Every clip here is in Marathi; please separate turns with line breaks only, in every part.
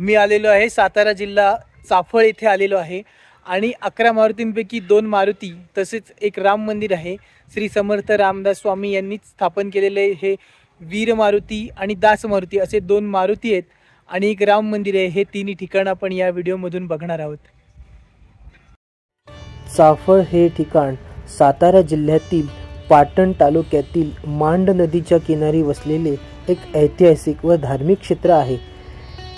मी आलेलो आहे सातारा जिल्हा चाफळ येथे आलेलो आहे आणि 11 मारुतींपैकी 2 मारुती तसेच एक राम मंदिर आहे। श्री समर्थ रामदास स्वामी यांनी स्थापन केलेले हे वीर मारुती आणि दास मारुती असे 2 मारुती आहेत आणि एक राम मंदिर आहे। हे तिन्ही ठिकाण आपण या व्हिडिओ मधून बघणार आहोत।
चाफळ हे ठिकाण सातारा जिल्ह्यातील पाटण तालुक्यातील मांड नदीच्या किनारी वसलेले एक ऐतिहासिक व धार्मिक क्षेत्र आहे।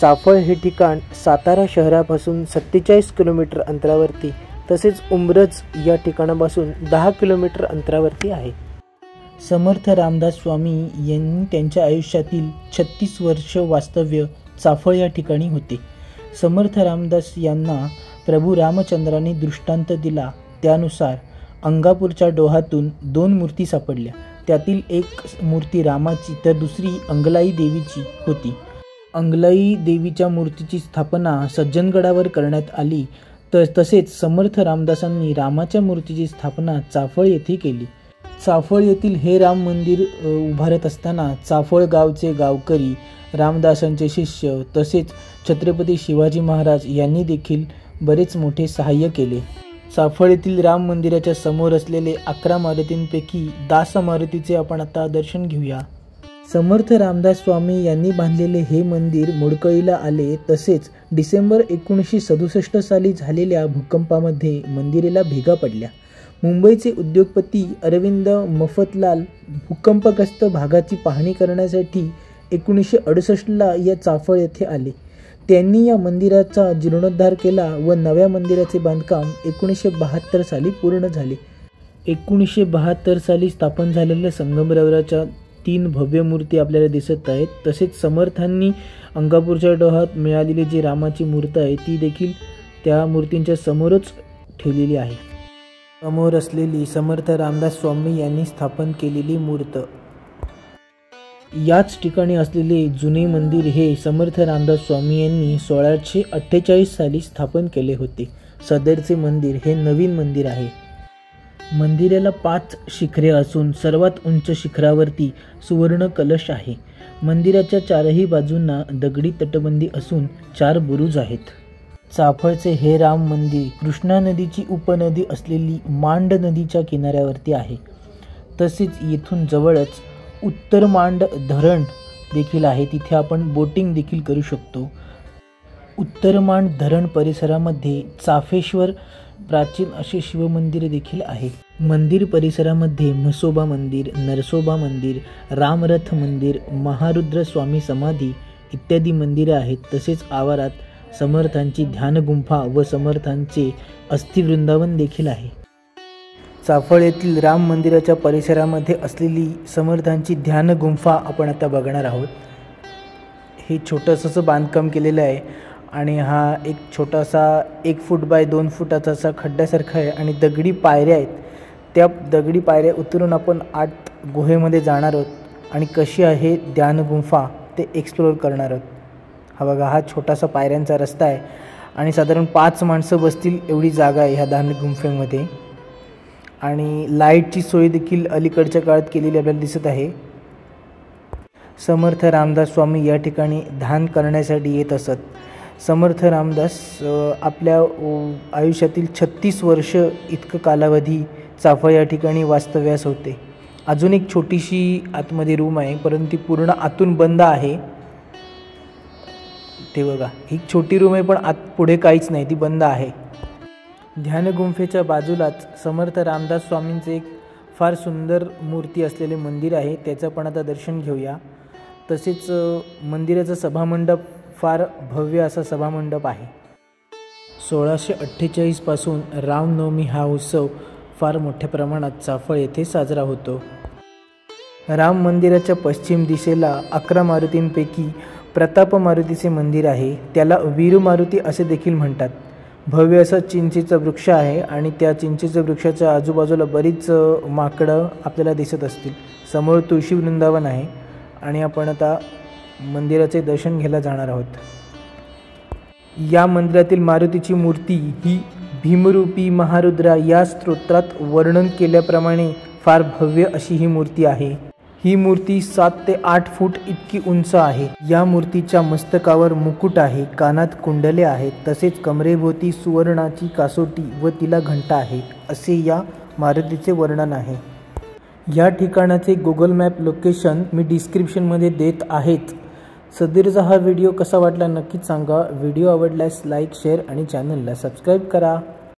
चाफळ हे ठिकाण सातारा शहरापासून 47 किलोमीटर अंतरावरती तसेच उंब्रज या ठिकाणापासून 10 किलोमीटर अंतरावरती आहे। समर्थ रामदास स्वामी यांनी त्यांच्या आयुष्यातील 36 वर्ष वास्तव्य चाफळ या ठिकाणी होते। समर्थ रामदास यांना प्रभू रामचंद्रांनी दृष्टांत दिला, त्यानुसार अंगापूरच्या डोहातून 2 मूर्ती सापडल्या। त्यातील एक मूर्ती रामाची तर दुसरी अंगलाई देवीची होती। अंगलाई देवीच्या मूर्तीची स्थापना सज्जनगडावर करण्यात आली तसेच समर्थ रामदासांनी रामाच्या मूर्तीची स्थापना चाफळ येथे केली। चाफळ येथील हे राम मंदिर उभारत असताना चाफळ गावचे गावकरी, रामदासांचे शिष्य तसेच छत्रपती शिवाजी महाराज यांनी देखील बरेच मोठे सहाय्य केले। चाफळ येथील राम मंदिराच्या समोर असलेले 11 मारुतींपैकी दास मारुतीचे आपण आता दर्शन घेऊया। समर्थ रामदास स्वामी यांनी बांधलेले हे मंदिर मोडकळीला आले तसेच डिसेंबर 1967 साली झालेल्या भूकंपामध्ये मंदिराला भेगा पडल्या। मुंबईचे उद्योगपती अरविंद मफतलाल भूकंपग्रस्त भागाची पाहणी करण्यासाठी 1968ला या चाफळ येथे आले। त्यांनी या मंदिराचा जीर्णोद्धार केला व नव्या मंदिराचे बांधकाम 1972 साली पूर्ण झाले। 1972 साली स्थापन झालेल्या संगमरवराच्या 3 भव्य मूर्ती आपल्याला दिसत आहेत। तसेच समर्थांनी अंगापूरच्या डोहात मिळालेली जी रामाची मूर्त आहे ती देखील त्या मूर्तींच्या समोरच ठेवलेली आहे। समोर असलेली समर्थ रामदास स्वामी यांनी स्थापन केलेली मूर्त। याच ठिकाणी असलेले जुने मंदिर हे समर्थ रामदास स्वामी यांनी 1648 साली स्थापन केले होते। सदरचे मंदिर हे नवीन मंदिर आहे। मंदिराला 5 शिखरे असून सर्वात उंच शिखरावरती सुवर्ण कलश आहे। मंदिराच्या 4ही बाजूंना दगडी तटबंदी असून 4 बुरुज आहेत। चाफळचे हे राम मंदिर कृष्णा नदीची उपनदी असलेली मांड नदीच्या किनाऱ्यावरती आहे। तसेच येथून जवळच उत्तर मांड धरण देखील आहे, तिथे आपण बोटिंग देखील करू शकतो। उत्तर मांड धरण परिसरामध्ये चाफेश्वर प्राचीन असे शिवमंदिर देखील आहे। मंदिर परिसरामध्ये म्हसोबा मंदिर, नरसोबा मंदिर, रामरथ मंदिर, महारुद्र स्वामी समाधी इत्यादी मंदिरे आहेत। तसेच आवारात समर्थांची ध्यान गुंफा व समर्थांचे अस्थिवृंदावन देखील आहे। चाफळ येथील राम मंदिराच्या परिसरामध्ये असलेली समर्थांची ध्यान गुंफा आपण आता बघणार आहोत। हे छोटंसं बांधकाम केलेलं आहे आणि हा एक छोटासा 1 फूट बाय 2 फुटाचा असा खड्ड्यासारखा आहे आणि दगडी पायऱ्या आहेत। त्या दगडी पायऱ्या उतरून आपण आत गुहेमध्ये जाणार आहोत आणि कशी आहे ध्यान गुंफा ते एक्सप्लोर करणार आहोत। हा बघा, हा छोटासा पायऱ्यांचा रस्ता आहे आणि साधारण 5 माणसं बसतील एवढी जागा आहे ह्या ध्यान गुंफेमध्ये आणि लाईटची सोय देखील अलीकडच्या काळात केलेली आपल्याला दिसत आहे। समर्थ रामदास स्वामी या ठिकाणी ध्यान करण्यासाठी येत असत। समर्थ रामदास आपल्या आयुष्यातील 36 वर्ष इतकं कालावधी चाफळ या ठिकाणी वास्तव्यास होते। अजून एक छोटीशी आतमध्ये रूम आहे परंतु ती पूर्ण आतून बंद आहे। ते बघा, ही छोटी रूम आहे पण आत पुढे काहीच नाही, ती बंद आहे। ध्यान गुंफेच्या बाजूलाच समर्थ रामदास स्वामींचे एक फार सुंदर मूर्ती असलेले मंदिर आहे, त्याचं पण आता दर्शन घेऊया। तसेच मंदिराचा सभामंडप फार भव्य असा सभामंडप आहे। 1648 पासून रामनवमी हा उत्सव फार मोठ्या प्रमाणात चाफळ येथे साजरा होतो। राम मंदिराच्या पश्चिम दिशेला 11 मारुतींपैकी प्रताप मारुतीचे मंदिर आहे, त्याला वीर मारुती असे देखील म्हणतात। भव्य असा चिंचेचा वृक्ष आहे आणि त्या चिंचेच्या वृक्षाच्या आजूबाजूला बरीच माकडं आपल्याला दिसत असतील। समोर तुळशी वृंदावन आहे आणि आपण आता मंदिराचे दर्शन घ्यायला जाणार आहोत। या मंदिरातील मारुतीची मूर्ती ही भीमरूपी महारुद्रा या स्तोत्रात वर्णन केल्याप्रमाणे फार भव्य अशी ही मूर्ती आहे। ही मूर्ती 7 ते 8 फूट इतकी उंच आहे। या मूर्तीच्या मस्तकावर मुकुट आहे, कानात कुंडले आहेत, तसेच कमरेभोवती सुवर्णाची कासोटी व तिला घंटा आहे, असे या मारुतीचे वर्णन आहे। या ठिकाणाचे गुगल मॅप लोकेशन मी डिस्क्रिप्शनमध्ये देत आहेच। सदरचा हा व्हिडिओ कसा वाटला नक्कीच सांगा। व्हिडिओ आवडल्यास लाईक, शेअर आणि चॅनलला सबस्क्राईब करा।